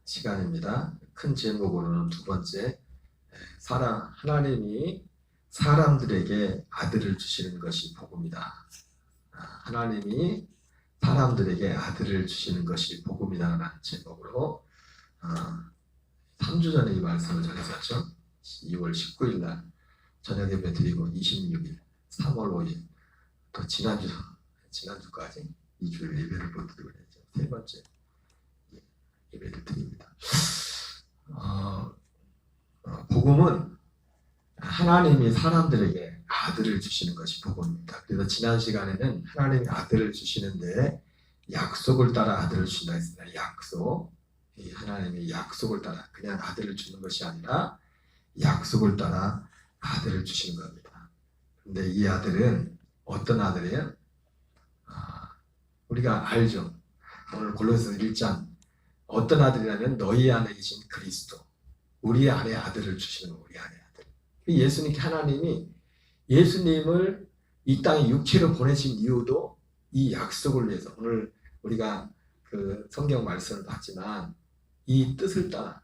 시간입니다. 큰 제목으로는 두 번째, 하나님이 사람들에게 아들을 주시는 것이 복음이다. 하나님이 사람들에게 아들을 주시는 것이 복음이다라는 제목으로 3주 전에 이 말씀을 전했었죠. 2월 19일 날 저녁 예배 드리고 26일, 3월 5일 또 지난주까지 2주일 예배를 못 드리고 있죠. 세 번째 예배를 드립니다. 복음은 하나님이 사람들에게 아들을 주시는 것이 복음입니다. 그래서 지난 시간에는 하나님이 아들을 주시는데 약속을 따라 아들을 주신다 했습니다. 약속. 하나님이 약속을 따라 그냥 아들을 주는 것이 아니라 약속을 따라 아들을 주시는 겁니다. 근데 이 아들은 어떤 아들이에요? 우리가 알죠. 오늘 골로새서 1장 어떤 아들이라면 너희 안에 계신 그리스도, 우리 안에 아들을 주시는 우리 안에 아들. 예수님, 하나님이 예수님을 이 땅에 육체로 보내신 이유도 이 약속을 위해서. 오늘 우리가 그 성경 말씀을 봤지만 이 뜻을 따라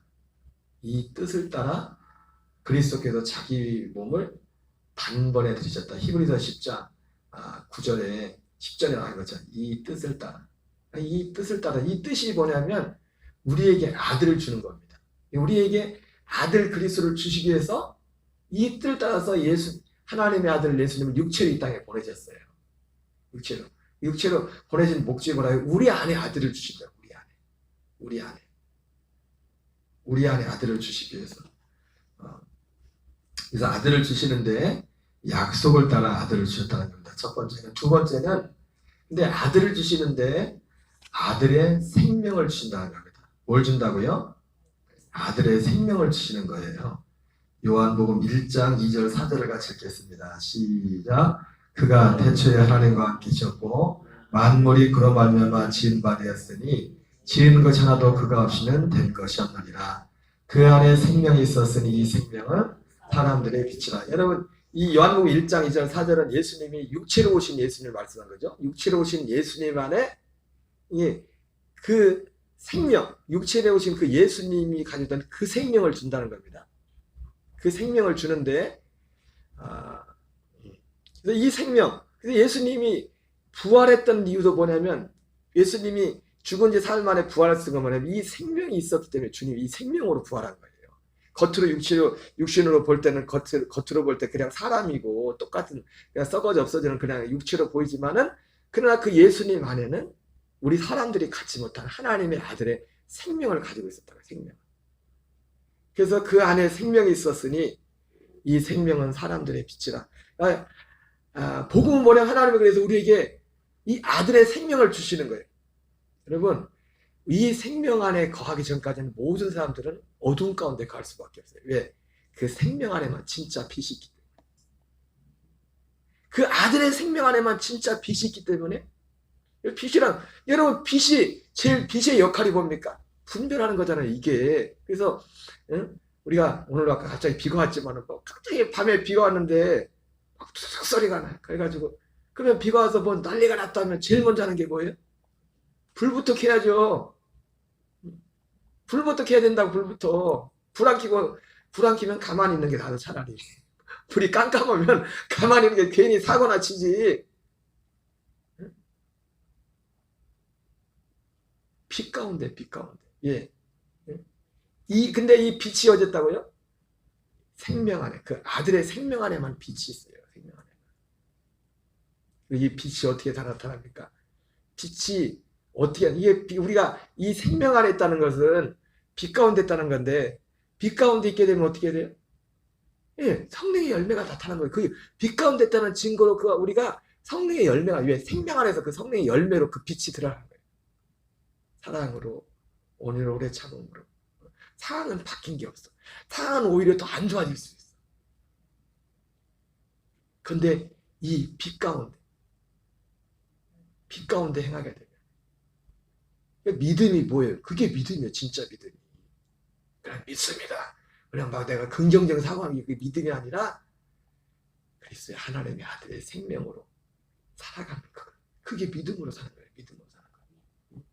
그리스도께서 자기 몸을 단번에 들이셨다. 히브리서 10장 9절에 10절에 나온 것처럼 이 뜻을 따라. 이 뜻이 뭐냐면 우리에게 아들을 주는 겁니다. 우리에게 아들 그리스도를 주시기 위해서 이 뜻을 따라서 하나님의 아들 예수님을 육체로 이 땅에 보내셨어요. 육체로 보내신 목적이 뭐라고요? 우리 안에 아들을 주신 거예요. 우리 안에 아들을 주시기 위해서. 그래서 아들을 주시는데 약속을 따라 아들을 주셨다는 겁니다. 첫 번째는. 두 번째는 근데 아들을 주시는데 아들의 생명을 주신다는 겁니다. 뭘 준다고요? 아들의 생명을 주시는 거예요. 요한복음 1장 2절 4절을 같이 읽겠습니다. 시작. 그가 태초에 하나님과 함께 계셨고 만물이 그로 말미암아 지은 바 되었으니 지은 것 하나도 그가 없이는 된 것이 없느니라. 그 안에 생명이 있었으니 이 생명은 사람들의 빛이라. 여러분 이 요한복음 1장 2절 4절은 예수님이 육체로 오신 예수님을 말씀한 거죠. 육체로 오신 예수님 안에 그 생명, 육체로 오신 그 예수님이 가지고 있던 그 생명을 준다는 겁니다. 그 생명을 주는데 그래서 이 생명, 그래서 예수님이 부활했던 이유도 뭐냐면 예수님이 죽은 지 사흘 만에 부활했던 건 뭐냐면 이 생명이 있었기 때문에 주님이 이 생명으로 부활한 거예요. 겉으로 육신으로 볼 때는 겉으로 볼 때 그냥 사람이고 똑같은 그냥 썩어져 없어지는 그냥 육체로 보이지만은 그러나 그 예수님 안에는 우리 사람들이 갖지 못한 하나님의 아들의 생명을 가지고 있었다고. 생명. 그래서 그 안에 생명이 있었으니 이 생명은 사람들의 빛이라. 복음은 뭐냐? 하나님은 그래서 우리에게 이 아들의 생명을 주시는 거예요. 여러분 이 생명 안에 거하기 전까지는 모든 사람들은 어두운 가운데 갈 수밖에 없어요. 왜? 그 생명 안에만 진짜 빛이 있기 때문에. 그 아들의 생명 안에만 진짜 빛이 있기 때문에. 빛이란 여러분 빛의 역할이 뭡니까? 분별하는 거잖아요. 이게. 그래서 우리가 오늘 아까 갑자기 비가 왔지만은 갑자기 밤에 비가 왔는데 막 툭툭 소리가 나요. 그래가지고 그러면 비가 와서 뭐 난리가 났다면 제일 먼저 하는 게 뭐예요? 불부터 켜야죠. 불부터 켜야 된다고. 불 안 켜면 가만히 있는 게 나도 차라리. 불이 깜깜하면 가만히 있는 게 괜히 사고나 치지. 빛 가운데. 예. 근데 이 빛이 어쨌다고요? 생명 안에, 그 아들의 생명 안에만 빛이 있어요. 생명 안에. 이 빛이 어떻게 다 나타납니까? 빛이 어떻게, 우리가 이 생명 안에 있다는 것은 빛 가운데 있다는 건데, 빛 가운데 있게 되면 어떻게 돼요? 예, 성령의 열매가 나타나는 거예요. 그 빛 가운데 있다는 증거로 우리가 성령의 열매가, 왜 생명 안에서 그 성령의 열매로 그 빛이 드러나는 거예요. 사랑으로, 온유로, 오래 참음으로. 상황은 바뀐 게 없어. 상황은 오히려 더 안 좋아질 수 있어. 근데 이 빛 가운데 행하게 되면 믿음이 뭐예요? 그게 믿음이에요. 진짜 믿음이. 그냥 믿습니다. 그냥 막 내가 긍정적인 사고하는 게 믿음이 아니라 그리스도의 하나님의 아들의 생명으로 살아가는 거. 그게 믿음으로 사는 거예요. 믿음으로 사는 거예요.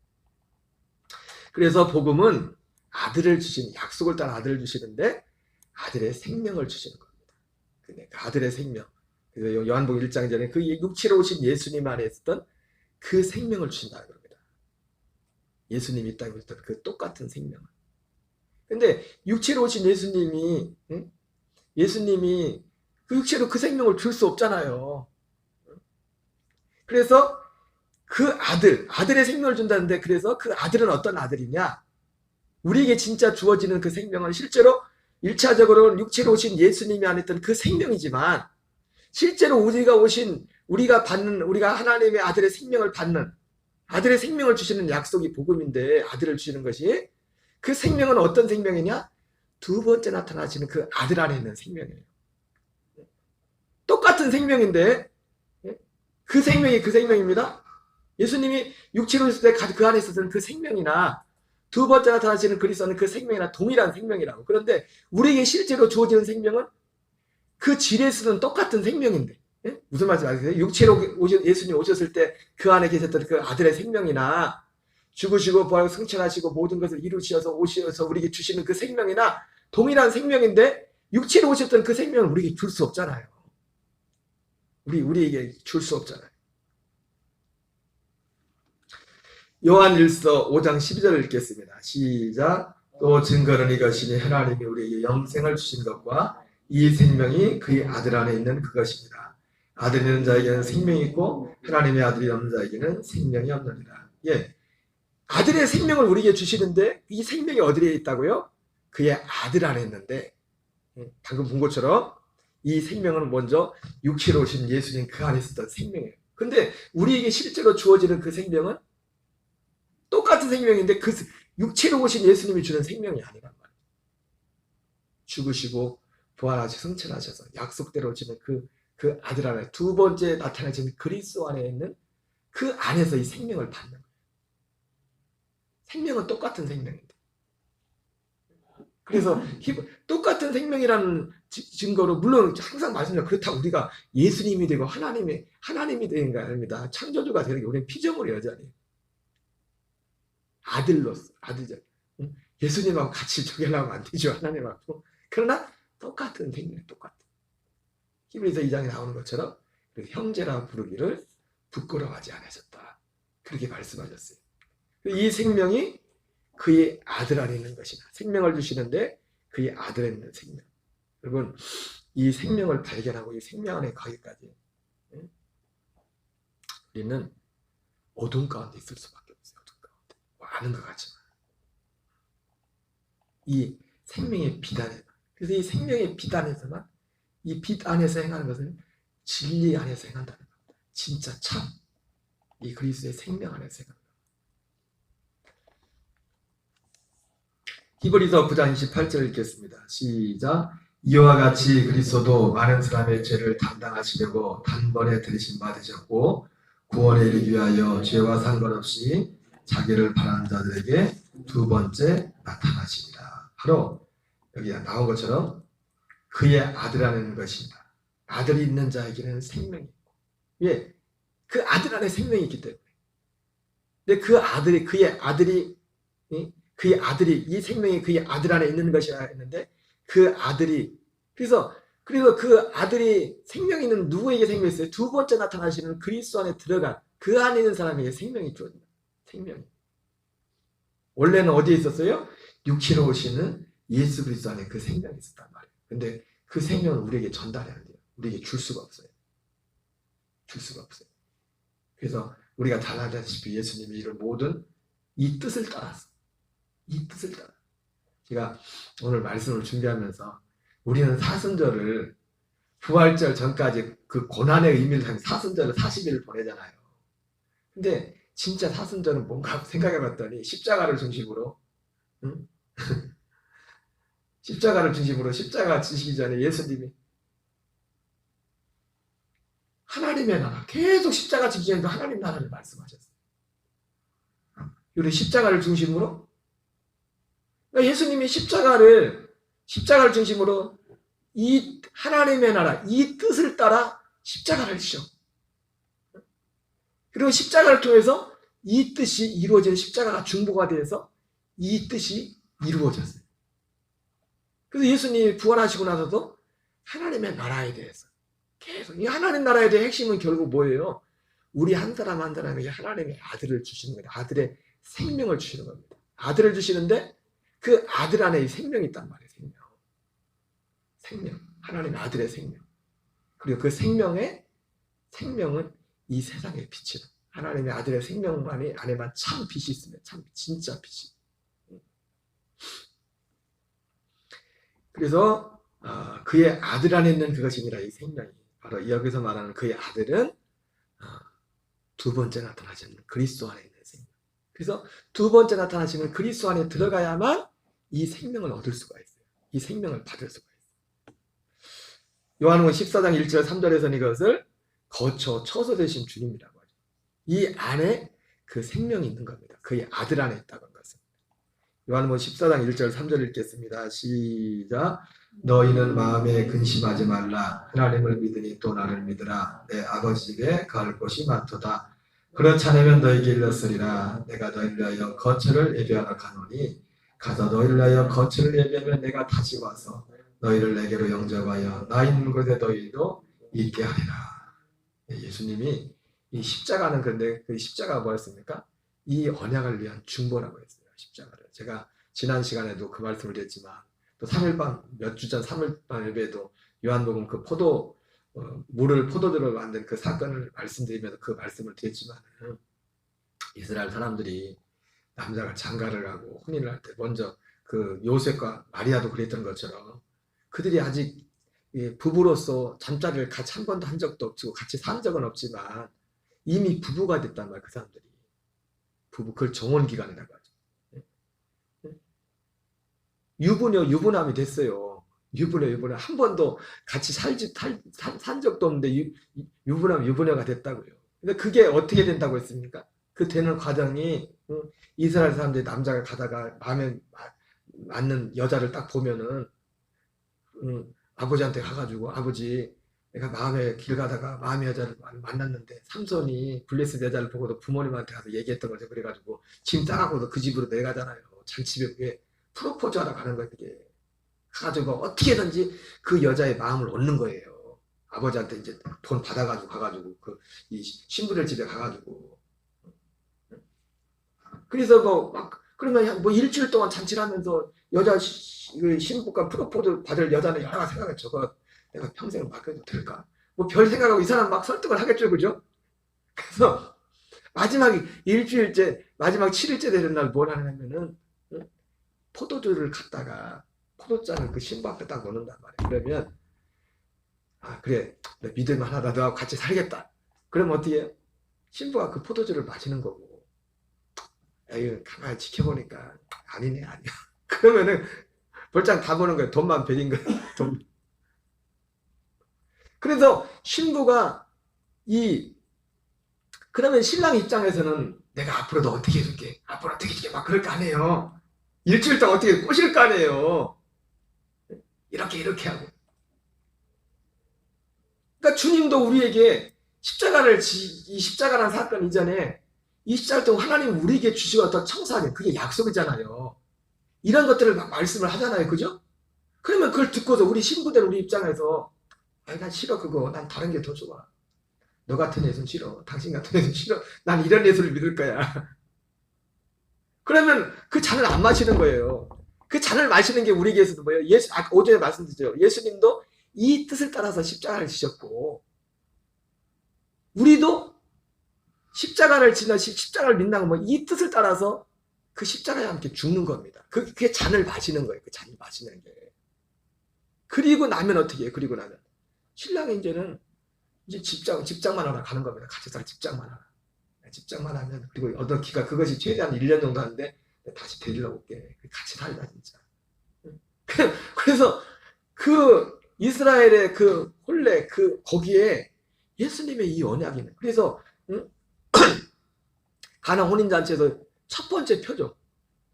그래서 복음은 아들을 주시는, 약속을 따라 아들을 주시는데 아들의 생명을 주시는 겁니다. 근데 그 아들의 생명, 그래서 요한복음 1장 전에 그 육체로 오신 예수님 안에 있었던 그 생명을 주신다는 겁니다. 예수님이 이 땅에 있었던 그 똑같은 생명을. 근데 육체로 오신 예수님이, 예수님이 그 육체로 그 생명을 줄 수 없잖아요. 그래서 그 아들의 생명을 준다는데, 그래서 그 아들은 어떤 아들이냐? 우리에게 진짜 주어지는 그 생명은 실제로 1차적으로는 육체로 오신 예수님이 안에 있던 그 생명이지만, 실제로 우리가 하나님의 아들의 생명을 받는, 아들의 생명을 주시는 약속이 복음인데, 아들을 주시는 것이, 그 생명은 어떤 생명이냐? 두 번째 나타나시는 그 아들 안에 있는 생명이에요. 똑같은 생명인데, 그 생명이 그 생명입니다. 예수님이 육체로 있을 때 그 안에 있었던 그 생명이나, 두 번째 나타나시는 그리스도는 그 생명이나 동일한 생명이라고. 그런데 우리에게 실제로 주어지는 생명은 그 질에서는 똑같은 생명인데, 무슨 말씀 아세요? 육체로 예수님 오셨을 때 그 안에 계셨던 그 아들의 생명이나, 죽으시고 부활하고 승천하시고 모든 것을 이루셔서 오셔서 우리에게 주시는 그 생명이나 동일한 생명인데, 육체로 오셨던 그 생명을 우리에게 줄 수 없잖아요. 우리에게 줄 수 없잖아요. 요한일서 5장 12절을 읽겠습니다. 시작. 또 증거는 이것이니 하나님이 우리에게 영생을 주신 것과 이 생명이 그의 아들 안에 있는 그것입니다. 아들이 있는 자에게는 생명이 있고 하나님의 아들이 없는 자에게는 생명이 없느니라. 예, 아들의 생명을 우리에게 주시는데 이 생명이 어디에 있다고요? 그의 아들 안에 있는데, 방금 본 것처럼 이 생명은 먼저 육체로 오신 예수님 그 안에 있었던 생명이에요. 근데 우리에게 실제로 주어지는 그 생명은 똑같은 생명인데 그 육체로 오신 예수님이 주는 생명이 아니란 말이에요. 죽으시고 부활하셔서 승천하셔서 약속대로 오시는 그 아들 안에, 두 번째 나타나시는 그리스도 안에 있는 그 안에서 이 생명을 받는 거예요. 생명은 똑같은 생명인데. 그래서 똑같은 생명이라는 증거로, 물론 항상 말씀드려, 그렇다고 우리가 예수님이 되고 하나님이 되는 거 아닙니다. 창조주가 되는 게 우리는 피조물이 여전히 아들이죠. 예수님하고 같이 조결하면 안 되죠, 하나님하고. 그러나 똑같은 생명, 똑같은. 히브리서 2장에 나오는 것처럼 형제라 부르기를 부끄러워하지 않으셨다, 그렇게 말씀하셨어요. 이 생명이 그의 아들 안에 있는 것이다. 생명을 주시는데 그의 아들 안에 있는 생명. 여러분, 이 생명을 발견하고 이 생명 안에 가기까지 우리는 어둠 가운데 있을 수밖에 없어요. 어둠 가운데. 아는 것 같지만 이 생명의 빛 안에, 그래서 이 생명의 빛 안에서만, 이 빛 안에서 행하는 것은 진리 안에서 행한다는 겁니다. 진짜 참 이 그리스도의 생명 안에서 행한다. 히브리서 9장 28절 읽겠습니다. 시작. 이와 같이 그리스도도 많은 사람의 죄를 담당하시려고 단번에 들이심 받으셨고 구원에 이르기 위하여 죄와 상관없이 자기를 바라는 자들에게 두 번째 나타나십니다. 바로 여기 나온 것처럼 그의 아들 안에 있는 것입니다. 아들이 있는 자에게는 생명이 있고, 예, 그 아들 안에 생명이 있기 때문에. 근데 이 생명이 그의 아들 안에 있는 것이라 했는데, 그 아들이, 그래서 그 아들이 생명이 있는 누구에게 생명이 있어요? 두 번째 나타나시는 그리스도 안에 들어간 그 안에 있는 사람에게 생명이 주어집니다. 생명이. 원래는 어디에 있었어요? 육체로 오시는 예수 그리스도 안에 그 생명이 있었단 말이에요. 근데 그 생명을 우리에게 전달해야 돼요. 우리에게 줄 수가 없어요. 줄 수가 없어요. 그래서 우리가 잘 알다시피 예수님이 이런 모든 이 뜻을 따랐어. 이 뜻을 따라. 제가 오늘 말씀을 준비하면서 우리는 사순절을 부활절 전까지 그 고난의 의미를 담은 사순절을 40일을 보내잖아요. 근데 진짜 사순절은 뭔가 생각해봤더니 십자가를 중심으로, 십자가를 중심으로, 십자가 지시기 전에 예수님이 하나님의 나라, 계속 십자가 지키기 전에도 하나님 나라를 말씀하셨어요. 우리 십자가를 중심으로, 그러니까 예수님이 십자가를 중심으로 이 하나님의 나라, 이 뜻을 따라 십자가를 지셔. 그리고 십자가를 통해서 이 뜻이 이루어진, 십자가가 중보가 돼서 이 뜻이 이루어졌어요. 그래서 예수님이 부활하시고 나서도 하나님의 나라에 대해서 계속, 이 하나님 나라에 대해 핵심은 결국 뭐예요? 우리 한 사람 한 사람에게 하나님의 아들을 주시는 거예요. 아들의 생명을 주시는 겁니다. 아들을 주시는데 그 아들 안에 이 생명이 있단 말이에요. 생명. 하나님의 아들의 생명. 그리고 그 생명은 이 세상의 빛이다. 하나님의 아들의 생명만이 안에만 참 빛이 있으면 참 진짜 빛이. 그래서 그의 아들 안에 있는 그것이니라, 이 생명이. 바로 여기서 말하는 그의 아들은 두 번째 나타나시는 그리스도 안에 있는 생명. 그래서 두 번째 나타나시는 그리스도 안에 들어가야만 이 생명을 얻을 수가 있어요. 이 생명을 받을 수가 있어요. 요한복음 14장 1절 3절에서는 이것을 거쳐 처소 되신 주님이라고 하죠. 이 안에 그 생명이 있는 겁니다. 그의 아들 안에 있다고 한 것은. 요한복음 14장 1절 3절 읽겠습니다. 시작. 너희는 마음에 근심하지 말라. 하나님을 믿으니 또 나를 믿으라. 내 아버지 집에 갈 곳이 많도다. 그렇지 않으면 너희에게 일렀으리라. 내가 너희를 위하여 거처를 예비하러 가노니 가서 너희를 위하여 거처를 예비하면 내가 다시 와서 너희를 내게로 영접하여 나 있는 곳에 너희도 있게 하리라. 예수님이 이 십자가는, 그런데 그 십자가가 뭐였습니까? 이 언약을 위한 중보라고 했어요. 십자가를. 제가 지난 시간에도 그 말씀을 드렸지만, 또 3일반, 몇 주 전 3일반 예배에도 요한복음 그 물을 포도주로 만든 그 사건을 말씀드리면서 그 말씀을 드렸지만, 이스라엘 사람들이 남자가 장가를 하고 혼인을 할 때 먼저 그 요셉과 마리아도 그랬던 것처럼 그들이 아직 부부로서 잠자리를 같이 한 번도 한 적도 없고 같이 산 적은 없지만 이미 부부가 됐단 말이에요. 그 사람들이. 그걸 정혼기간이라고 하죠. 유부남이 됐어요. 유부녀. 한 번도 같이 산 적도 없는데 유부녀가 됐다고요. 근데 그게 어떻게 된다고 했습니까? 그 되는 과정이, 이스라엘 사람들이 남자가 가다가 마음에 맞는 여자를 딱 보면은, 아버지한테 가가지고, 아버지, 내가 마음에 길 가다가 마음의 여자를 만났는데, 삼손이 블레셋 여자를 보고도 부모님한테 가서 얘기했던 거죠. 그래가지고 짐 싸가고도 그 집으로 내가잖아요. 잔치에 프로포즈 하러 가는 거예요. 그게 가가지고 어떻게든지 그 여자의 마음을 얻는 거예요. 아버지한테 이제 돈 받아가지고 가가지고 이 신부들 집에 가가지고. 그래서 그러면 일주일 동안 잔치를 하면서 여자 신부가 프로포즈 받을 여자는 여러 가지 생각해. 저거 내가 평생 맡겨도 될까? 별 생각하고 이 사람 막 설득을 하겠죠, 그죠? 그래서 마지막 일주일째, 마지막 7일째 되는 날 뭘 하냐면은, 포도주를 갖다가 포도잔을 그 신부 앞에 딱 놓는단 말이에요. 그러면 그래, 믿을만 하다. 너하고 같이 살겠다. 그러면 어떻게 해요? 신부가 그 포도주를 마시는 거고, 에이, 가만히 지켜보니까 아니야. 그러면은 벌장 다 보는 거예요. 돈만 베린 거예요. 돈. 그래서 신부가 그러면 신랑 입장에서는 내가 앞으로 너 어떻게 해줄게, 앞으로 어떻게 해줄게 막 그럴 거 아니에요. 일주일 동안 어떻게 꼬실 거 아니에요. 이렇게 하고. 그러니까 주님도 우리에게 이 십자가라는 사건 이전에 이 십자가 동안 하나님 우리에게 주시고 어떤 청사하게, 그게 약속이잖아요. 이런 것들을 막 말씀을 하잖아요. 그죠? 그러면 그걸 듣고서 우리 신부들, 우리 입장에서 난 싫어, 그거. 난 다른 게 더 좋아. 너 같은 예수는 싫어. 당신 같은 예수는 싫어. 난 이런 예수를 믿을 거야. 그러면 그 잔을 안 마시는 거예요. 그 잔을 마시는 게 우리에게서도 뭐예요? 오전에 말씀드렸죠. 예수님도 이 뜻을 따라서 십자가를 지셨고, 우리도 십자가를 믿는다고 이 뜻을 따라서 그 십자가에 함께 죽는 겁니다. 그게 잔을 마시는 거예요. 그 잔을 마시는 게. 그리고 나면 어떻게 해요? 그리고 나면 신랑이 이제 집장만 하러 가는 겁니다. 같이 살 집장만 하러. 집장만 하면, 그리고 어떤 기간, 그것이 최대한 1년 정도 하는데 다시 데리러 올게. 같이 살자 진짜. 그래서 그 이스라엘의 그 혼례, 거기에 예수님의 이 언약이. 그래서 가나 혼인잔치에서 첫 번째 표죠.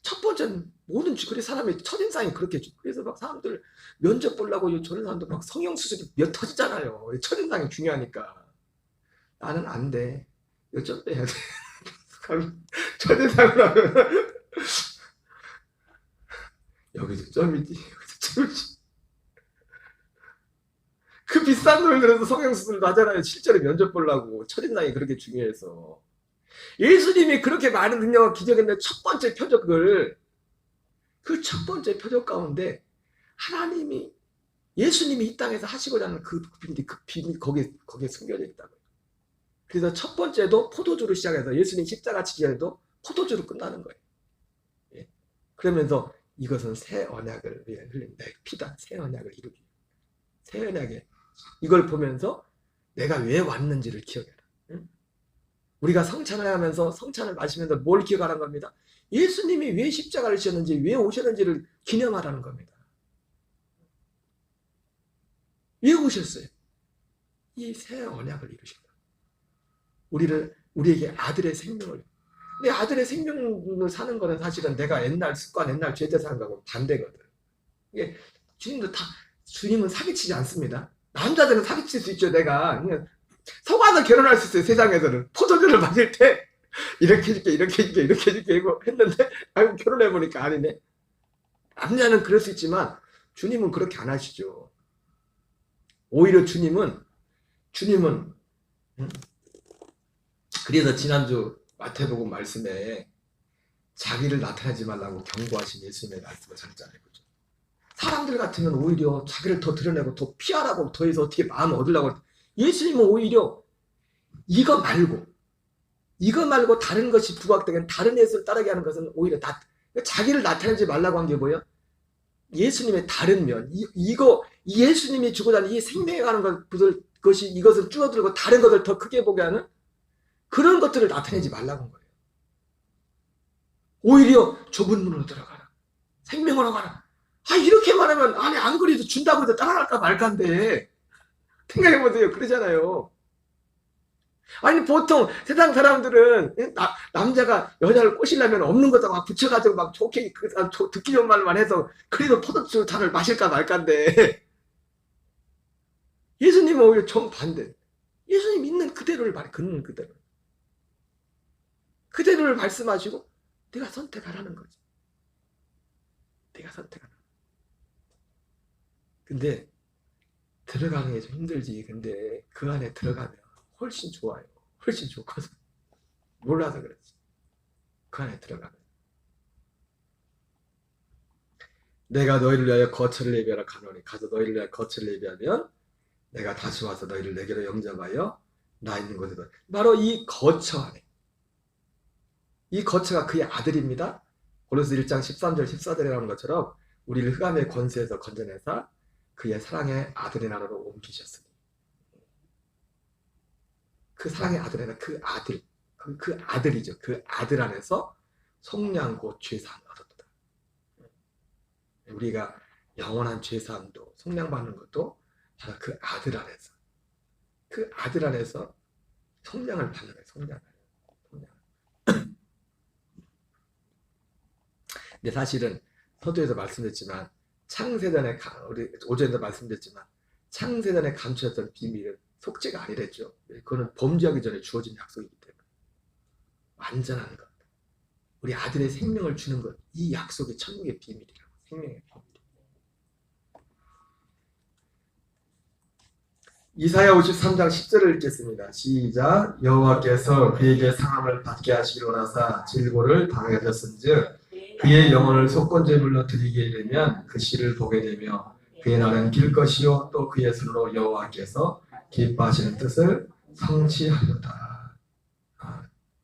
첫 번째는 모든 그래 사람의 첫인상이 그렇게. 그래서 막 사람들 면접 보려고 저런 사람들 막 성형수술이 터지잖아요. 첫인상이 중요하니까. 나는 안 돼. 좀 빼야 돼. 첫인상을 하면 여기도 점이지, 여기도 점이지. 그 비싼 돈을 들여서 성형수술도 하잖아요. 실제로 면접 보려고. 첫인상이 그렇게 중요해서. 예수님이 그렇게 많은 능력과 기적했는데 첫 번째 표적을, 그 첫 번째 표적 가운데 하나님이, 예수님이 이 땅에서 하시고자 하는 그 비밀이 거기에 숨겨져 있다고요. 그래서 첫 번째도 포도주로 시작해서 예수님 십자가 지기에도 포도주로 끝나는 거예요. 예. 그러면서 이것은 새 언약을 위해 흘린 내 피다. 새 언약을 이루기. 새 언약에 이걸 보면서 내가 왜 왔는지를 기억해라. 응? 우리가 성찬을 하면서 성찬을 마시면서 뭘 기억하라는 겁니다. 예수님이 왜 십자가를 지셨는지, 왜 오셨는지를 기념하라는 겁니다. 왜 오셨어요? 이 새 언약을 이루신다. 우리에게 아들의 생명을. 근데 아들의 생명을 사는 거는 사실은 내가 옛날 습관, 옛날 죄대 사는 거하고 반대거든. 이게 주님은 사기치지 않습니다. 남자들은 사기칠 수 있죠. 내가 그냥 속아서 결혼할 수 있어요. 세상에서는 포도주를 마실 때 이렇게 해줄게, 이렇게 해줄게, 이렇게 해줄게 이거 했는데 아이고 결혼해보니까 아니네. 남자는 그럴 수 있지만 주님은 그렇게 안 하시죠. 오히려 주님은 그래서 지난주 마태복음 말씀에 자기를 나타내지 말라고 경고하신 예수님의 말씀을 전했잖아요. 그죠? 사람들 같으면 오히려 자기를 더 드러내고 더 피하라고 더해서 어떻게 마음을 얻으려고. 예수님은 오히려 이거 말고 다른 것이 부각되는 다른 예수를 따르게 하는 것은 오히려 자기를 나타내지 말라고 한 게 뭐예요? 예수님의 다른 면, 예수님이 주고자 하는 이 생명에 가는 것이 이것을 줄어들고 다른 것을 더 크게 보게 하는 그런 것들을 나타내지 말라고 한 거예요. 오히려 좁은 문으로 들어가라. 생명으로 가라. 이렇게 말하면 아니 안 그래도 준다고 해도 따라갈까 말까인데 생각해보세요. 그러잖아요. 아니 보통 세상 사람들은 남자가 여자를 꼬시려면 없는 것도 막 붙여가지고 막 좋게 듣기 좋은 말만 해서 그래도 포도주 잔을 마실까 말까인데 예수님은 오히려 정반대. 예수님 있는 그대로를 말해. 걷는 그대로를 말씀하시고 내가 선택하라는 거지. 내가 선택하라. 근데 들어가는 게 좀 힘들지. 근데 그 안에 들어가면 훨씬 좋아요. 훨씬 좋거든. 몰라서 그렇지. 그 안에 들어가면. 내가 너희를 위하여 거처를 예비하라 가노니 가서 너희를 위하여 거처를 예비하면 내가 다시 와서 너희를 내게로 영접하여 나 있는 곳에 바로 이 거처 안에. 이 거처가 그의 아들입니다. 고린도서 1장 13절 14절에 나오는 것처럼 우리를 흑암의 권세에서 건져내사 그의 사랑의 아들의 나라로 옮기셨으니 그 사랑의 아들에는 그 아들, 그 아들이죠. 그 아들 안에서 속량 곧 죄사함을 얻었다. 우리가 영원한 죄사함도 속량받는 것도 바로 그 아들 안에서, 그 아들 안에서 속량을 받는 거예요. 속량을. 근데 사실은 서두에서 말씀드렸지만 창세전에 우리 오전에도 말씀드렸지만 창세전에 감추었던 비밀은 속죄가 아니랬죠. 그거는 범죄하기 전에 주어진 약속이기 때문에 완전한 것, 우리 아들의 생명을 주는 것, 이 약속이 천국의 비밀이라고. 생명의 비밀. 이사야 53장 10절을 읽겠습니다. 시작. 여호와께서 그에게 상함을 받게 하시기로 하사 질고를 당하게 하셨은즉 그의 영혼을 속건제물로 드리게 되면 그 씨를 보게 되며 그의 날은 길 것이요 또 그의 손으로 여호와께서 기뻐하시는 뜻을 성취하리로다.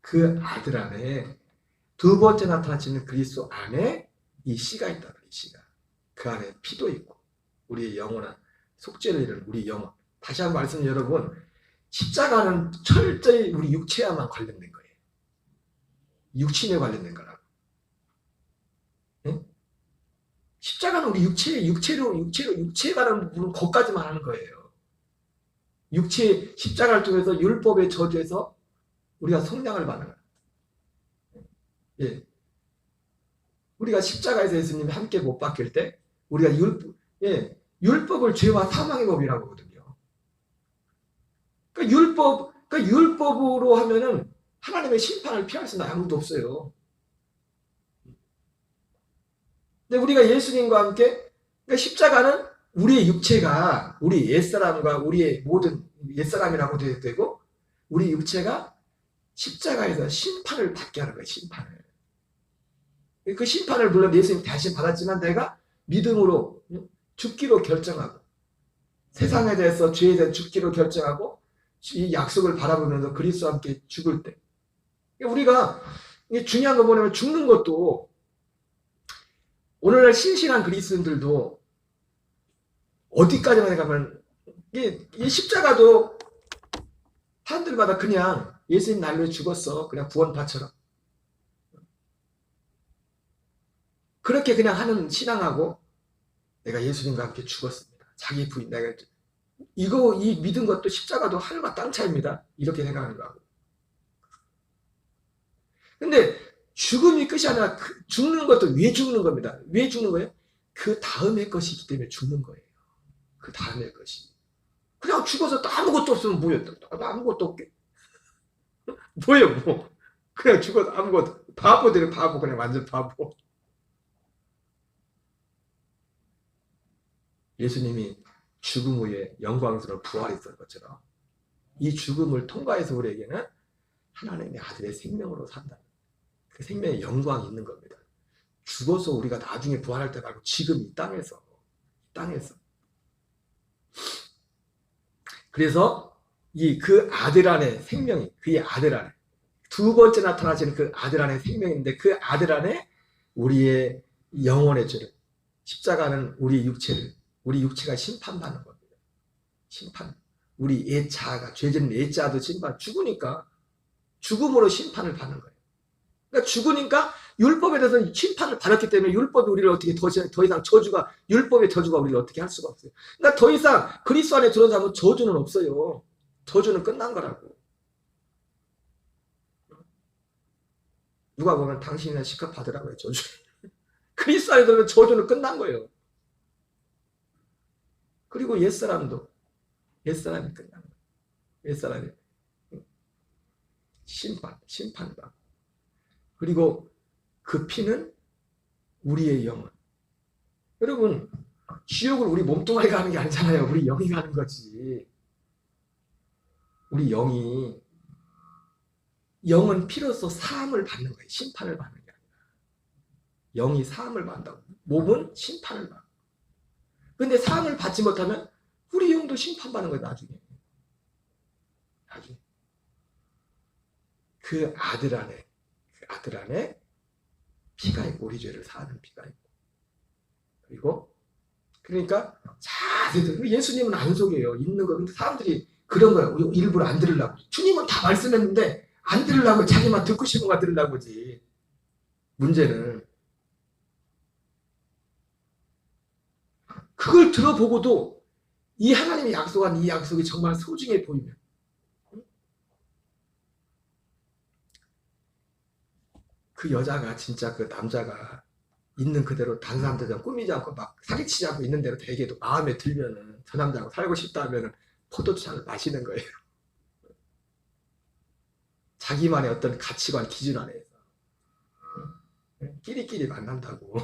그 아들 안에 두 번째 나타나시는 그리스도 안에 이 씨가 있다. 이 씨가 그 안에 피도 있고 우리의 영혼은 속죄를 이루는 우리 영혼. 다시 한번 말씀 여러분, 십자가는 철저히 우리 육체와만 관련된 거예요. 육신에 관련된 거라고. 네? 십자가는 우리 육체에 관한 부분은 거기까지만 하는 거예요. 육체 십자가를 통해서 율법의 저주에서 우리가 성량을 받는 거예요. 예. 우리가 십자가에서 예수님이 함께 못 박힐 때 우리가 율법을 죄와 사망의 법이라고 하거든요. 그러니까 율법으로 하면은 하나님의 심판을 피할 수 있는 아무도 없어요. 근데 우리가 예수님과 함께, 그러니까 십자가는 우리의 육체가, 우리 옛사람과 우리의 모든 옛사람이라고 되고, 우리 육체가 십자가에서 심판을 받게 하는 거예요. 심판을. 그 심판을 물론 예수님 대신 받았지만 내가 믿음으로 죽기로 결정하고, 세상에 대해서 죄에 대해 죽기로 결정하고 이 약속을 바라보면서 그리스도와 함께 죽을 때, 우리가 중요한 거 뭐냐면, 죽는 것도 오늘날 신실한 그리스도인들도 어디까지만 가면 이 십자가도 사람들마다 그냥 예수님 날로 죽었어, 그냥 구원파처럼 그렇게 그냥 하는 신앙하고, 내가 예수님과 함께 죽었습니다, 자기 부인, 내가 이 믿은 것도 십자가도 하늘과 땅 차이입니다, 이렇게 생각하는 거하고. 근데 죽음이 끝이 아니라 죽는 것도 왜 죽는 겁니다. 왜 죽는 거예요? 그 다음의 것이기 때문에 죽는 거예요. 그 다음의 것이. 그냥 죽어서 또 아무것도 없으면 뭐예요? 아무것도 없게. 뭐예요, 뭐. 그냥 죽어서 아무것도. 바보들이 바보, 그냥 완전 바보. 예수님이 죽음 후에 영광스러운 부활했던 것처럼 이 죽음을 통과해서 우리에게는 하나님의 아들의 생명으로 산다. 그 생명의 영광이 있는 겁니다. 죽어서 우리가 나중에 부활할 때 말고 지금 이 땅에서. 그래서 그 아들 안에 생명이, 그의 아들 안에 두 번째 나타나시는 그 아들 안에 생명인데, 그 아들 안에 우리의 영혼의 죄를, 십자가는 우리 육체가 심판받는 겁니다. 심판. 우리 옛자아가, 죄짓는 옛자아도 심판, 죽으니까 죽음으로 심판을 받는 거예요. 그러니까 죽으니까 율법에 대해서 심판을 받았기 때문에 율법이 우리를 어떻게 더 이상 율법의 저주가 우리를 어떻게 할 수가 없어요. 그러니까 더 이상 그리스도 안에 들어온 사람은 저주는 없어요. 저주는 끝난 거라고. 누가 보면 당신이나 시컷 받으라고요, 저주. 그리스도 안에 들어오면 저주는 끝난 거예요. 그리고 옛사람이 끝난 거예요. 옛사람이 심판받고. 그리고 그 피는 우리의 영혼. 여러분, 지옥을 우리 몸뚱아리가 가는 게 아니잖아요. 우리 영이 가는 거지. 우리 영은 피로써 사함을 받는 거예요. 심판을 받는 게 아니라. 영이 사함을 받는다고. 몸은 심판을 받고. 근데 사함을 받지 못하면 우리 영도 심판받는 거예요, 나중에. 그 아들 안에 피가 있고, 우리 죄를 사하는 피가 있고. 그리고 그러니까 자세히, 예수님은 안 속여요. 있는 거. 근데 사람들이 그런 거예요. 일부러 안 들으려고. 주님은 다 말씀했는데 안 들으려고, 자기만 듣고 싶은 거 들으려고지. 문제는 그걸 들어보고도 이 하나님이 약속한 이 약속이 정말 소중해 보이면, 그 여자가 진짜 그 남자가 있는 그대로 다른 사람들이랑 꾸미지 않고 막 사기치지 않고 있는 대로 되게도 마음에 들면은, 저 남자하고 살고 싶다 하면은 포도주잔을 마시는 거예요. 자기만의 어떤 가치관, 기준 안에서 끼리끼리 만난다고.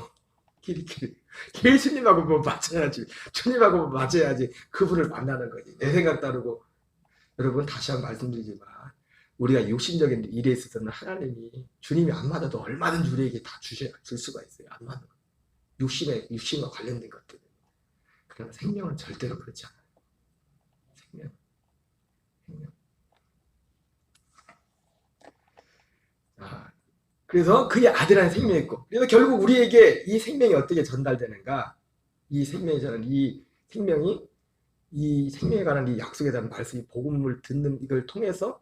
끼리끼리. 예수님하고 뭐 맞아야지, 주님하고 뭐 맞아야지 그분을 만나는 거지. 내 생각 따르고. 여러분, 다시 한번 말씀드리지만, 우리가 육신적인 일에 있어서는 하나님이, 주님이 안 맞아도 얼마든지 우리에게 다 줄 수가 있어요. 안 맞는 거. 육신과 관련된 것들. 그러나 생명은 절대로 그렇지 않아요. 생명. 그래서 그의 아들 안에 생명이 있고, 그래서 결국 우리에게 이 생명이 어떻게 전달되는가? 이 생명에 관한 이 약속에 대한 말씀이, 복음을 듣는 이걸 통해서,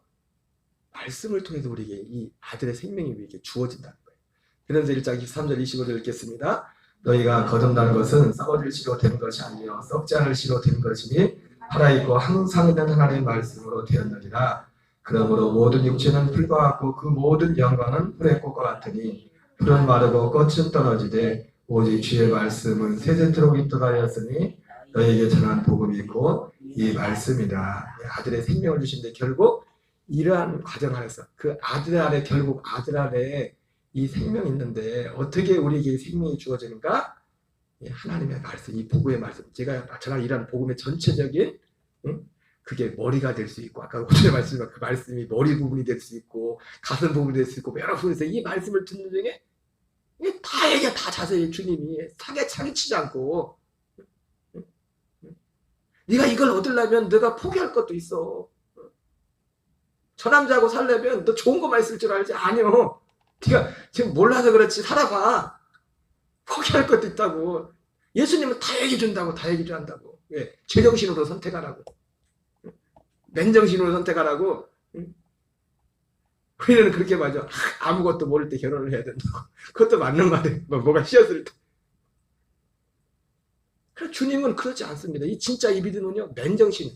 말씀을 통해서 우리에게 이 아들의 생명이 우리에게 주어진다는 거예요. 그래서 1장 23절 25절 읽겠습니다. 너희가 거듭난 것은 썩어질 씨로 된 것이 아니요 썩지 않을 씨로 된 것이니 살아있고 항상 있는 하나님의 말씀으로 되었느니라. 그러므로 모든 육체는 풀과 같고 그 모든 영광은 풀의 꽃과 같으니 풀은 마르고 꽃은 떨어지되 오직 주의 말씀은 세세토록 있도다 하였으니 너희에게 전한 복음이 있고 이 말씀이다. 아들의 생명을 주신데, 결국 이러한 과정 안에서 그 아들 안에, 결국 아들 안에 이 생명이 있는데 어떻게 우리에게 생명이 주어지는가? 하나님의 말씀, 이 복음의 말씀, 제가 일하는 복음의 전체적인, 응? 그게 머리가 될 수 있고, 아까 오전에 말씀드린 그 말씀이 머리 부분이 될 수 있고, 가슴 부분이 될 수 있고, 여러 부분에서 이 말씀을 듣는 중에 다 얘기해, 다 자세히 주님이 사기치지 않고, 응? 네가 이걸 얻으려면 네가 포기할 것도 있어. 저 남자하고 살려면 너 좋은 것만 있을 줄 알지? 아니요. 네가 지금 몰라서 그렇지. 살아봐. 포기할 것도 있다고. 예수님은 다 얘기 준다고. 다 얘기 준다고. 왜? 제정신으로 선택하라고. 맨정신으로 선택하라고. 우리는 그렇게 말이죠. 아무것도 모를 때 결혼을 해야 된다고. 그것도 맞는 말이에요. 뭐가 씌었을 때. 그래, 주님은 그렇지 않습니다. 진짜 이 믿음은요. 맨정신.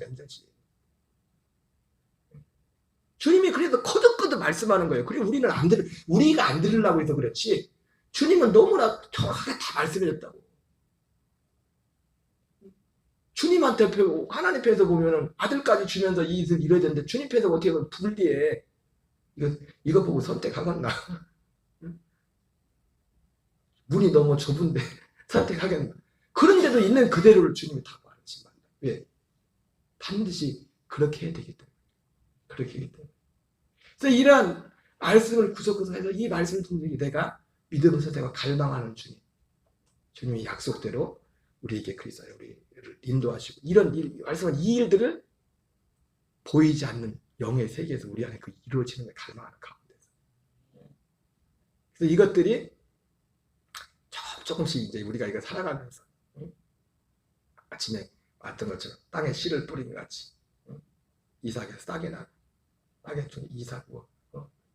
주님이 그래도 거듭거듭 말씀하는 거예요. 그리고 우리가 안 들으려고 해서 그렇지. 주님은 너무나 정확하게 다 말씀해줬다고. 주님한테 하나님 편에서 보면은 아들까지 주면서 이 일을 이뤄야 되는데 주님 편에서 어떻게 보면 불리해. 이거 보고 선택하겠나? 문이 너무 좁은데 선택하겠나? 그런데도 있는 그대로를 주님이 다 말하시면 왜? 반드시 그렇게 해야 되기 때문에. 그렇게 하기 때문에. 그래서 이러한 말씀을 구석구석해서 이 말씀을 듣는 내가 믿으면서 내가 갈망하는 주님의 약속대로 우리에게 그리스도의 우리를 인도하시고 말씀한 이 일들을 보이지 않는 영의 세계에서 우리 안에 그 이루어지는 걸 갈망하는 가운데서. 그래서 이것들이 조금씩 이제 우리가 이거 살아가면서 아침에 왔던 것처럼 땅에 씨를 뿌린 것 같이 이삭에서 싹이 나고 땅에 좀 이삭고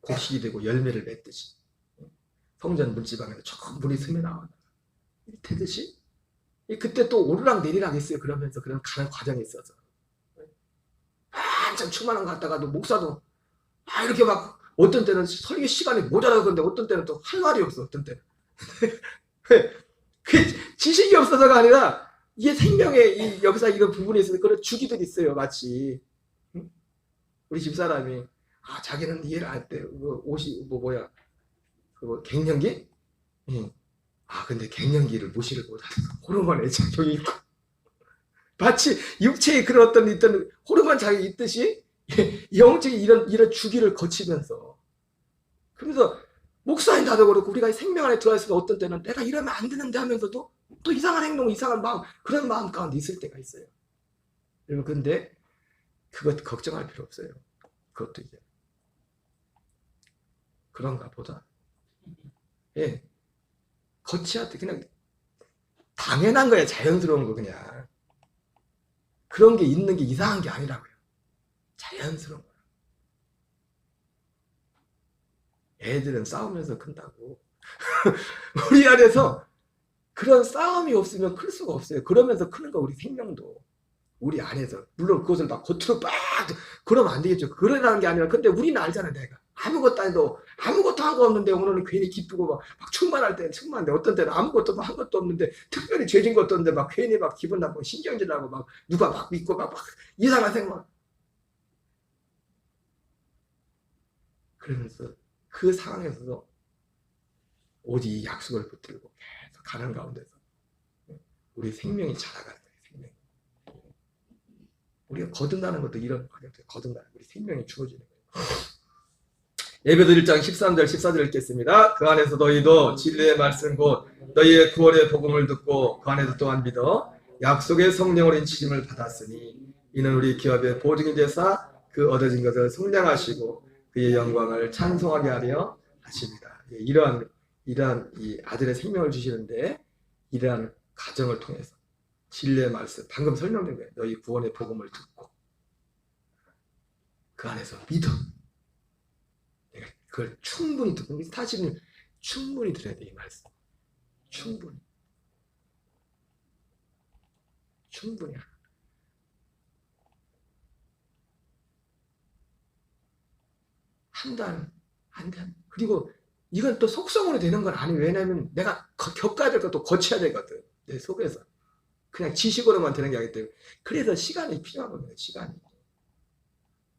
곡식이 되고 열매를 맺듯이 성전 문지방에서 조금 물이 스며 나와요. 되듯이 그때 또 오르락 내리락 했어요. 그러면서 그런 가는 과정이 있어서 한참 충만한 것 같다가도 목사도 이렇게 막 어떤 때는 설교 시간이 모자라던데 어떤 때는 또 할 말이 없어. 어떤 때는 그 지식이 없어서가 아니라 이게 생명의 이 역사 이런 부분에 있어서 그런 주기들이 있어요. 마치 우리 집사람이 자기는 이해를 할 때 옷이 그거 갱년기? 근데 갱년기를 무시를 못하서 호르몬에 작용이 있고 마치 육체에 그런 어떤 호르몬 작용이 있듯이 영적인 이런 주기를 거치면서 그래서 목사인 나도 그렇고 우리가 생명 안에 들어와 있으면 어떤 때는 내가 이러면 안 되는데 하면서도 또 이상한 행동, 이상한 마음 그런 마음 가운데 있을 때가 있어요. 여러분 근데 그것 걱정할 필요 없어요. 그것도 이제 그런가 보다. 거치할 때 그냥 당연한 거야. 자연스러운 거 그냥. 그런 게 있는 게 이상한 게 아니라고요. 자연스러운 거야. 애들은 싸우면서 큰다고. 우리 안에서 그런 싸움이 없으면 클 수가 없어요. 그러면서 크는 거 우리 생명도. 우리 안에서. 물론 그것을 막 겉으로 그러면 안 되겠죠. 그러라는 게 아니라 근데 우리는 알잖아 내가. 아무것도 아무것도 한 거 없는데 오늘은 괜히 기쁘고 막 충만할 때는 충만한데 어떤 때는 아무것도 한 것도 없는데 특별히 죄진 것도 없는데 막 괜히 막 기분 나쁘고 신경질 나고 막 누가 막 믿고 막 이상한 생각. 그러면서 그 상황에서도 오직 이 약속을 붙들고 계속 가는 가운데서 우리 생명이 자라가는 거예요. 생명이. 우리가 거듭나는 것도 이런 과정에서 거듭나는 우리 생명이 주어지는 거예요. 예배도 1장 13절 14절 읽겠습니다. 그 안에서 너희도 진리의 말씀 곧 너희의 구원의 복음을 듣고 그 안에서 또한 믿어 약속의 성령으로 인치심을 받았으니 이는 우리 기업의 보증이 되사 그 얻어진 것을 성량하시고 그의 영광을 찬송하게 하려 하십니다. 이러한 이 아들의 생명을 주시는데 이러한 과정을 통해서 진리의 말씀 방금 설명된 거예요. 너희 구원의 복음을 듣고 그 안에서 믿어. 그걸 충분히 듣고 사실은 충분히 들어야 돼. 이 말씀 충분히 한 달 그리고 이건 또 속성으로 되는 건 아니에요. 왜냐하면 내가 겪어야 될 것도 거쳐야 되거든. 내 속에서 그냥 지식으로만 되는 게 아니기 때문에 그래서 시간이 필요한 겁니다. 시간이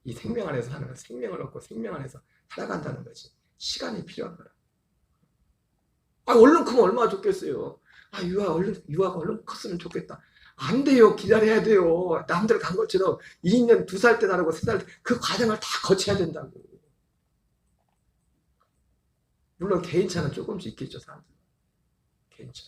이 생명 안에서 사는 거 생명을 얻고 생명 안에서 살아간다는 것이 시간이 필요한 거라. 얼른 크면 얼마나 좋겠어요. 유아가 얼른 컸으면 좋겠다. 안 돼요. 기다려야 돼요. 남들 간 것처럼 2년, 2살 때 다르고 3살 때 그 과정을 다 거쳐야 된다고. 물론 개인차는 조금씩 있겠죠, 사람들. 개인차.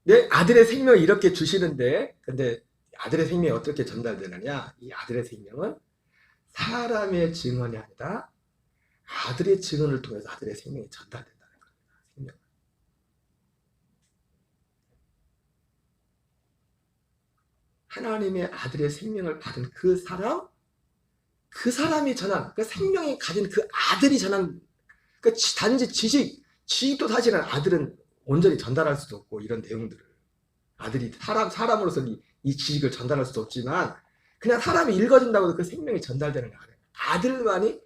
내 아들의 생명을 이렇게 주시는데, 근데 아들의 생명이 어떻게 전달되느냐? 이 아들의 생명은 사람의 증언이 아니라 아들의 증언을 통해서 아들의 생명이 전달된다는 겁니다. 생명. 하나님의 아들의 생명을 받은 그 사람이 전한, 그 생명이 가진 그 아들이 전한, 그 단지 지식도 사실은 아들은 온전히 전달할 수도 없고, 이런 내용들을. 아들이 사람으로서 이 지식을 전달할 수도 없지만, 그냥 사람이 읽어준다고 해서 그 생명이 전달되는 거예요. 아들만이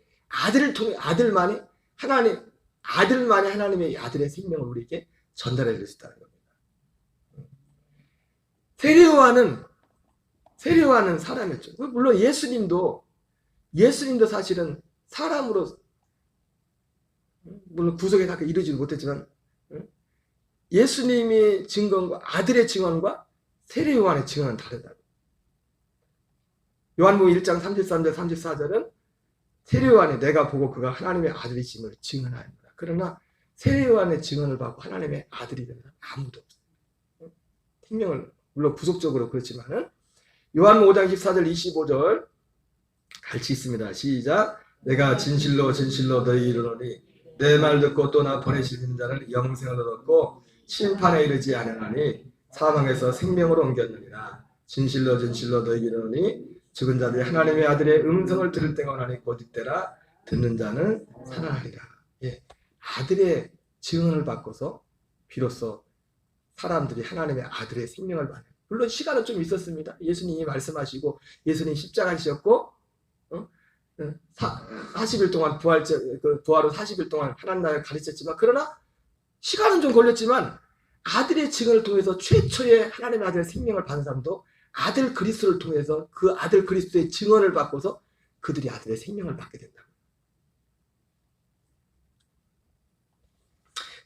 하나님의 아들의 생명을 우리에게 전달해 줄 수 있다는 겁니다. 세례요한은 사람이었죠. 물론 예수님도 사실은 사람으로, 물론 구속에 다 이루지도 못했지만, 예수님의 증언과 아들의 증언과 세례요한의 증언은 다르다고. 요한복음 1장 33절 34절은 세례요한이 내가 보고 그가 하나님의 아들이심을 증언하였노라. 그러나 세례요한의 증언을 받고 하나님의 아들이 되는 아무도 없어요. 생명을 물론 구속적으로 그렇지만은 요한복음 5장 14절 25절 같이 있습니다. 시작. 내가 진실로 너희에게 이르노니 내 말 듣고 또 나 보내신 자는 영생을 얻었고 심판에 이르지 않으나니 사망에서 생명으로 옮겼느니라. 진실로 너희에게 이르노니 죽은 자들이 하나님의 아들의 음성을 들을 때가 오나니 곧 이때라. 듣는 자는 살아나리라. 예, 아들의 증언을 받고서 비로소 사람들이 하나님의 아들의 생명을 받는. 물론 시간은 좀 있었습니다. 예수님이 말씀하시고 예수님이 십자가 지셨고 40일 동안 부활 후 40일 동안 하나님 나라를 가르쳤지만, 그러나 시간은 좀 걸렸지만 아들의 증언을 통해서 최초의 하나님의 아들의 생명을 받은 사람도 아들 그리스도를 통해서 그 아들 그리스도의 증언을 받고서 그들이 아들의 생명을 받게 된다.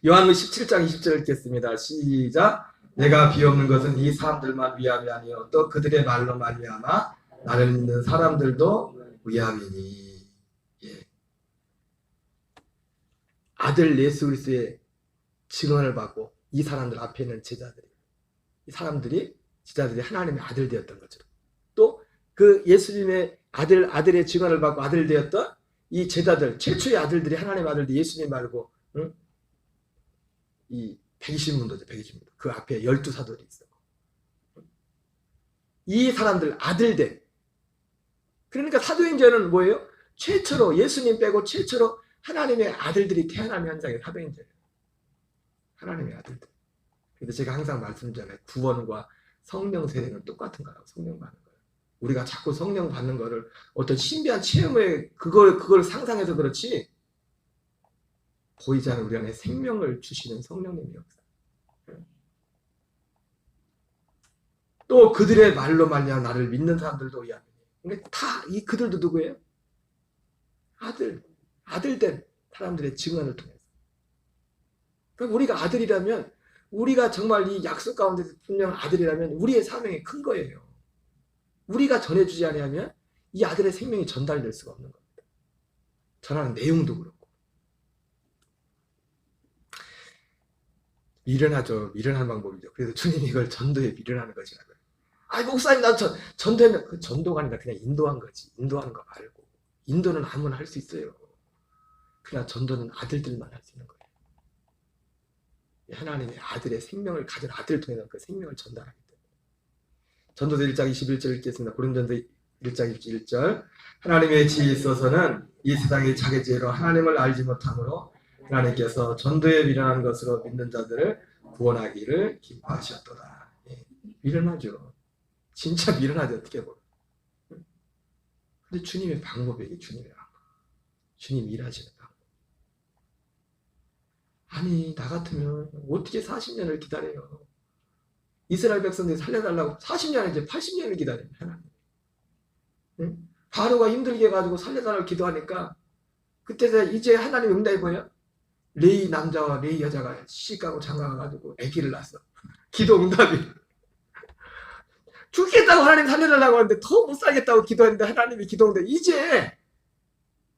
요한복음 17장 20절 읽겠습니다. 시작. 내가 비옵는 것은 이 사람들만 위함이 아니요 또 그들의 말로 말미암아 나를 믿는 사람들도 위함이니. 예. 아들 예수 그리스도의 증언을 받고 이 사람들 앞에 있는 제자들이 하나님의 아들 되었던 것처럼, 또 그 예수님의 아들의 증언을 받고 아들 되었던 이 제자들, 최초의 아들들이 하나님의 아들들이 예수님 말고 이 120문도죠. 120문도. 그 앞에 12사도들이 있었고, 이 사람들 아들들. 그러니까 사도행전은 뭐예요? 최초로 예수님 빼고 최초로 하나님의 아들들이 태어난 현장의 사도행전이에요. 하나님의 아들들. 그래서 제가 항상 말씀드리잖아요. 구원과 성령 세례는 똑같은 거라고. 성령 받는 거예요. 우리가 자꾸 성령 받는 거를 어떤 신비한 체험에 그걸 상상해서 그렇지, 보이지 않는 우리 안에 생명을 주시는 성령님의 역사. 또 그들의 말로 말미암아 나를 믿는 사람들도 위함이니. 그러니까 다 그들도 누구예요? 아들된 사람들의 증언을 통해서. 그러니까 우리가 아들이라면, 우리가 정말 이 약속 가운데 분명 아들이라면 우리의 사명이 큰 거예요. 우리가 전해주지 않으면 이 아들의 생명이 전달될 수가 없는 겁니다. 전하는 내용도 그렇고. 미련하죠. 미련한 방법이죠. 그래서 주님이 이걸 전도에 미련하는 것이라고요. 목사님, 나 전도하면, 그 전도가 아니라 그냥 인도한 거지. 인도하는 거 말고. 인도는 아무나 할 수 있어요. 그러나 전도는 아들들만 할 수 있는 거예요. 하나님의 아들의 생명을 가진 아들을 통해서 그 생명을 전달하기 때문에. 전도서 1장 21절 읽겠습니다. 고린도전서 1장 21절. 하나님의 지혜에 있어서는 이 세상이 자기 지혜로 하나님을 알지 못함으로 하나님께서 전도에 미련한 것으로 믿는 자들을 구원하기를 기뻐하셨도다. 예, 미련하죠. 진짜 미련하죠. 어떻게 보면. 근데 주님의 방법이 이게 주님의 방법. 주님 일하시는 방법. 아니, 나 같으면 어떻게 40년을 기다려요. 이스라엘 백성들이 살려달라고 40년, 이제 80년을 기다립니다. 하나님. 응? 바로가 힘들게 해가지고 살려달라고 기도하니까 그때 이제 하나님 응답이 뭐예요? 레이 남자와 레이 여자가 시집가고 장가가가지고 아기를 낳았어. 기도 응답이. 죽겠다고 하나님 살려달라고 하는데 더 못 살겠다고 기도했는데 하나님이 기도 응답.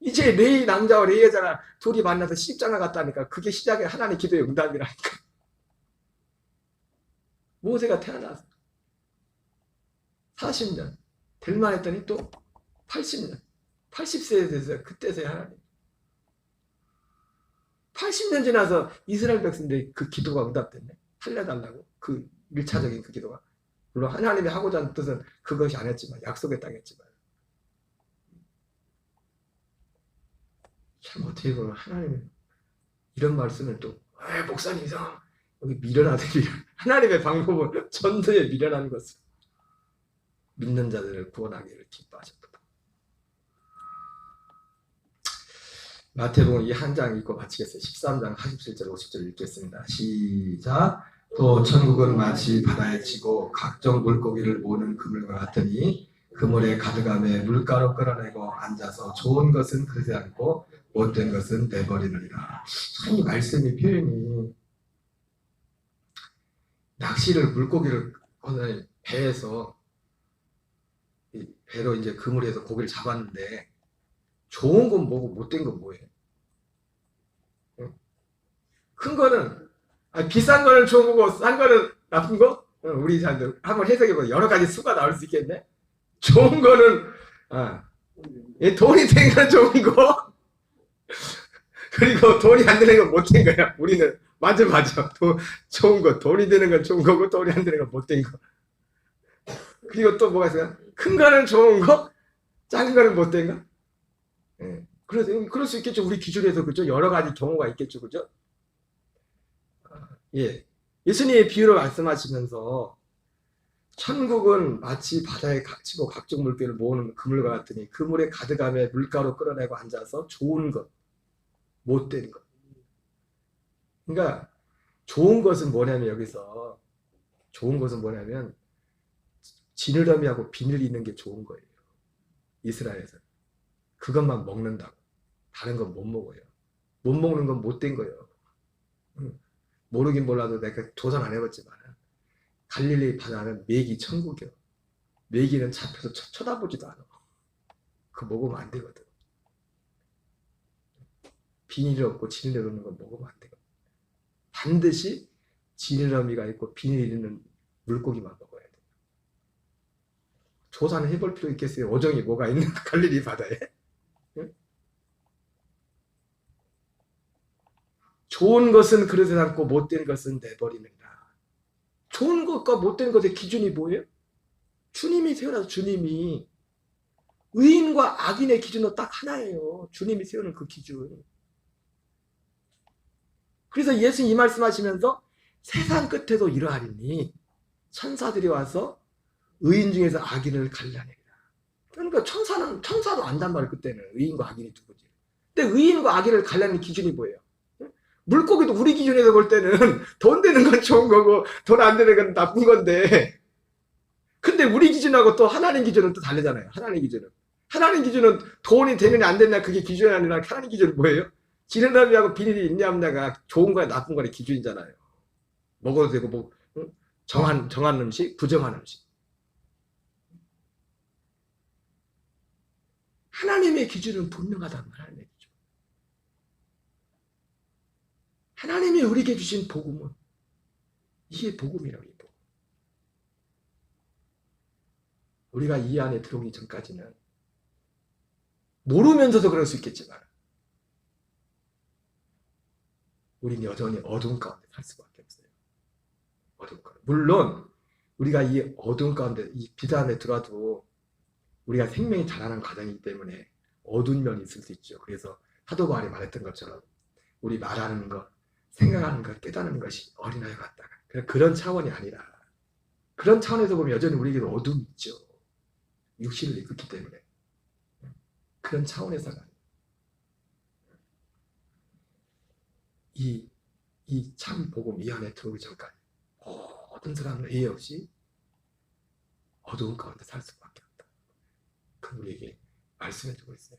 이제 레이 남자와 레이 여자가 둘이 만나서 시집장가 갔다니까. 그게 시작이 하나님 기도의 응답이라니까. 모세가 태어나서 40년 될만 했더니 또 80년 80세에 돼서 그때서야 하나님 80년 지나서 이스라엘 백성들이 그 기도가 응답됐네. 살려달라고. 그 1차적인 그 기도가. 물론 하나님이 하고자 하는 뜻은 그것이 아니었지만 약속의 땅이었지만 참 어떻게 보면 하나님이 이런 말씀을 또 목사님 이상 여기 미련하듯이 하나님의 방법은 전도에 미련한 것을 믿는 자들을 구원하기를 기뻐하셨다. 마태복음 이 한 장 읽고 마치겠어요. 13장 47절 50절 읽겠습니다. 시작. 또 천국은 마치 바다에 치고 각종 물고기를 모으는 그물과 같으니 그물에 가득함에 물가로 끌어내고 앉아서 좋은 것은 그러지 않고 못된 것은 내버리느니라. 참 이 말씀이 표현이 낚시를 물고기를 배에서 배로 이제 그물에서 고기를 잡았는데 좋은 건 뭐고 못된 건 뭐예요? 큰 거는 비싼 거는 좋은 거고 싼 거는 나쁜 거? 우리 사람들 한번 해석해보면 여러 가지 수가 나올 수 있겠네. 좋은 거는 돈이 된 건 좋은 거 그리고 돈이 안 되는 건 못된 거야. 우리는 맞아. 좋은 거 돈이 되는 건 좋은 거고 돈이 안 되는 건 못된 거. 그리고 또 뭐가 있어요? 큰 거는 좋은 거, 작은 거는 못된 거. 그럴 수 있겠죠. 우리 기준에서 그죠? 여러 가지 경우가 있겠죠, 그죠? 예, 예수님의 비유로 말씀하시면서 천국은 마치 바다에 갇히고 각종 물고기를 모으는 그물과 같으니 그물에 가득함에 물가로 끌어내고 앉아서 좋은 것, 못된 것. 그러니까 좋은 것은 뭐냐면 여기서 좋은 것은 뭐냐면 지느러미하고 비늘 있는 게 좋은 거예요. 이스라엘에서 그것만 먹는다고. 다른 건 못 먹어요. 못 먹는 건 못된 거예요. 모르긴 몰라도 내가 도전 안 해봤지만 갈릴리 바다는 메기 천국이요. 메기는 잡혀서 쳐다보지도 않아. 그거 먹으면 안 되거든. 비닐이 없고 지느러미 없는 건 먹으면 안 되거든. 반드시 지느러미가 있고 비닐이 있는 물고기만 먹어야 돼. 조사는 해볼 필요 있겠어요? 어종이 뭐가 있는 갈릴리 바다에? 응? 좋은 것은 그러지 않고 못된 것은 내버리는다. 좋은 것과 못된 것의 기준이 뭐예요? 주님이 세워놔서 주님이 의인과 악인의 기준은 딱 하나예요. 주님이 세우는 그 기준. 그래서 예수님 이 말씀하시면서 세상 끝에도 이러하리니 천사들이 와서 의인 중에서 악인을 갈라내리라. 그러니까 천사도 안단 말이에요. 그때는 의인과 악인이 누구지. 근데 의인과 악인을 갈라내는 기준이 뭐예요? 물고기도 우리 기준에서 볼 때는 돈 되는 건 좋은 거고 돈 안 되는 건 나쁜 건데 근데 우리 기준하고 또 하나님 기준은 또 다르잖아요. 하나님 기준은 돈이 되느냐 안 되느냐 그게 기준이 아니라 하나님 기준은 뭐예요? 지느러미하고 비닐이 있냐 없냐가 좋은 거야 나쁜 거의 기준이잖아요. 먹어도 되고 뭐 정한 음식, 부정한 음식. 하나님의 기준은 분명하단 말이에요. 하나님이 우리에게 주신 복음은 이게 복음이라고. 이 복음. 우리가 이 안에 들어오기 전까지는 모르면서도 그럴 수 있겠지만 우리는 여전히 어두운 가운데 살 수밖에 없어요. 어두운 가운데. 물론 우리가 이 어두운 가운데 이 빛 안에 들어와도 우리가 생명이 자라는 과정이기 때문에 어두운 면이 있을 수 있죠. 그래서 사도 바울이 말했던 것처럼 우리 말하는 것, 생각하는 것, 깨닫는 것이 어린아이 같다. 그런 차원이 아니라 그런 차원에서 보면 여전히 우리에게도 어둠이 있죠. 육신을 입었기 때문에 그런 차원에서가 이 참 복음 이 안에 들어오기 전까지 모든 사람은 예의 없이 어두운 가운데 살 수밖에 없다. 그 우리에게 말씀해주고 있어요.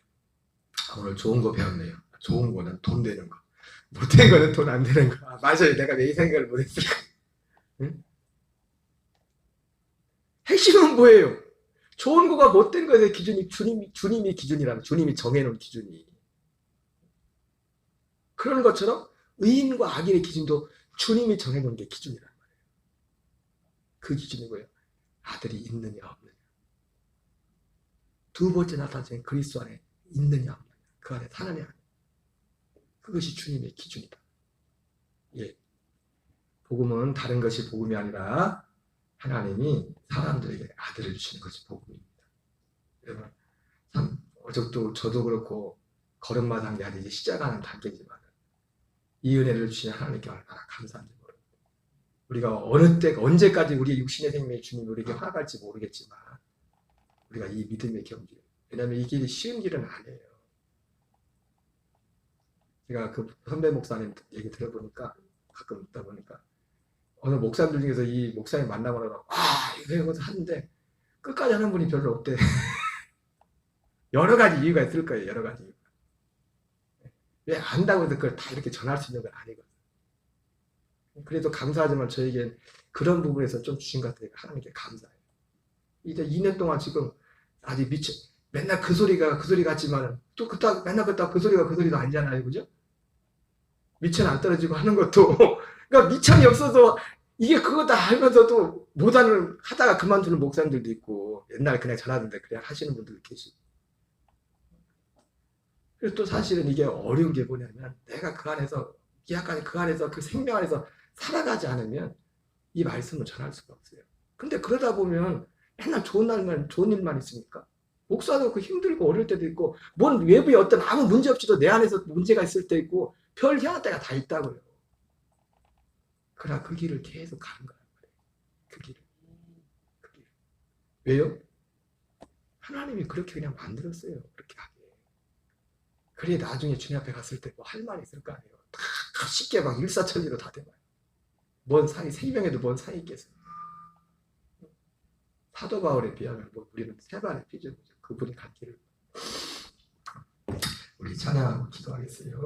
오늘 좋은 거 배웠네요. 좋은 거는 돈 되는 거. 못된 거는 돈 안 되는 거. 맞아요. 내가 왜 이 생각을 못했을까? 응? 핵심은 뭐예요? 좋은 거가 못된 것의 기준이 주님이 기준이라면 주님이 정해놓은 기준이. 그런 것처럼 의인과 악인의 기준도 주님이 정해놓은 게 기준이란 말이에요. 그 기준이 뭐예요? 아들이 있느냐 없느냐. 두 번째 나타나신 그리스도 안에 있느냐 없느냐. 그 안에 사느냐. 그것이 주님의 기준이다. 예. 복음은 다른 것이 복음이 아니라 하나님이 사람들에게 아들을 주시는 것이 복음입니다. 여러분, 참 저도 그렇고 걸음마당이 아직 이제 시작하는 단계지만 이 은혜를 주신 하나님께 얼마나 감사한지 모릅니다. 우리가 어느 때 언제까지 우리의 육신의 생명의 주님이 우리에게 허락할지 모르겠지만 우리가 이 믿음의 경지, 왜냐하면 이 길이 쉬운 길은 아니에요. 제가 그 선배 목사님 얘기 들어보니까 가끔 듣다 보니까 어느 목사님들 중에서 이 목사님 만나고 나서 이거 하는데 끝까지 하는 분이 별로 없대. 여러 가지 이유가 있을 거예요. 여러 가지 이유가. 왜 안다고 해서 그걸 다 이렇게 전할 수 있는 건 아니거든요. 그래도 감사하지만 저에겐 그런 부분에서 좀 주신 것 같아요. 하나님께 감사해요. 이제 2년 동안 지금 아직 맨날 그 소리 같지만 또 맨날 그 소리가 그 소리도 아니잖아요. 그죠? 미천 안 떨어지고 하는 것도 그러니까 미천이 없어서 이게 그거다 알면서도 못하는 하다가 그만두는 목사님들도 있고 옛날에 그냥 전하던데 그냥 하시는 분들도 계시고 그래서 또 사실은 이게 어려운 게 뭐냐면 내가 그 안에서 기약까지 그 안에서 그 생명 안에서 살아가지 않으면 이 말씀을 전할 수가 없어요. 근데 그러다 보면 맨날 좋은 일만 있으니까 목사도 그 힘들고 어려울 때도 있고 뭔 외부에 어떤 아무 문제 없이도 내 안에서 문제가 있을 때 있고 별 희한한 때가 다 있다고요. 그러나 그 길을 계속 가는 거란 말이에요. 그 길을. 왜요? 하나님이 그렇게 그냥 만들었어요. 그렇게 하게. 그래 나중에 주님 앞에 갔을 때 뭐 할 말이 있을 거 아니에요. 다 쉽게 막 일사천리로 다 돼봐요. 뭔 사이, 생명에도 뭔 사이 있겠어요. 사도 바울에 비하면 뭐 우리는 세 발의 피죠. 그분이 갈 길을. 우리 찬양하고 기도하겠어요.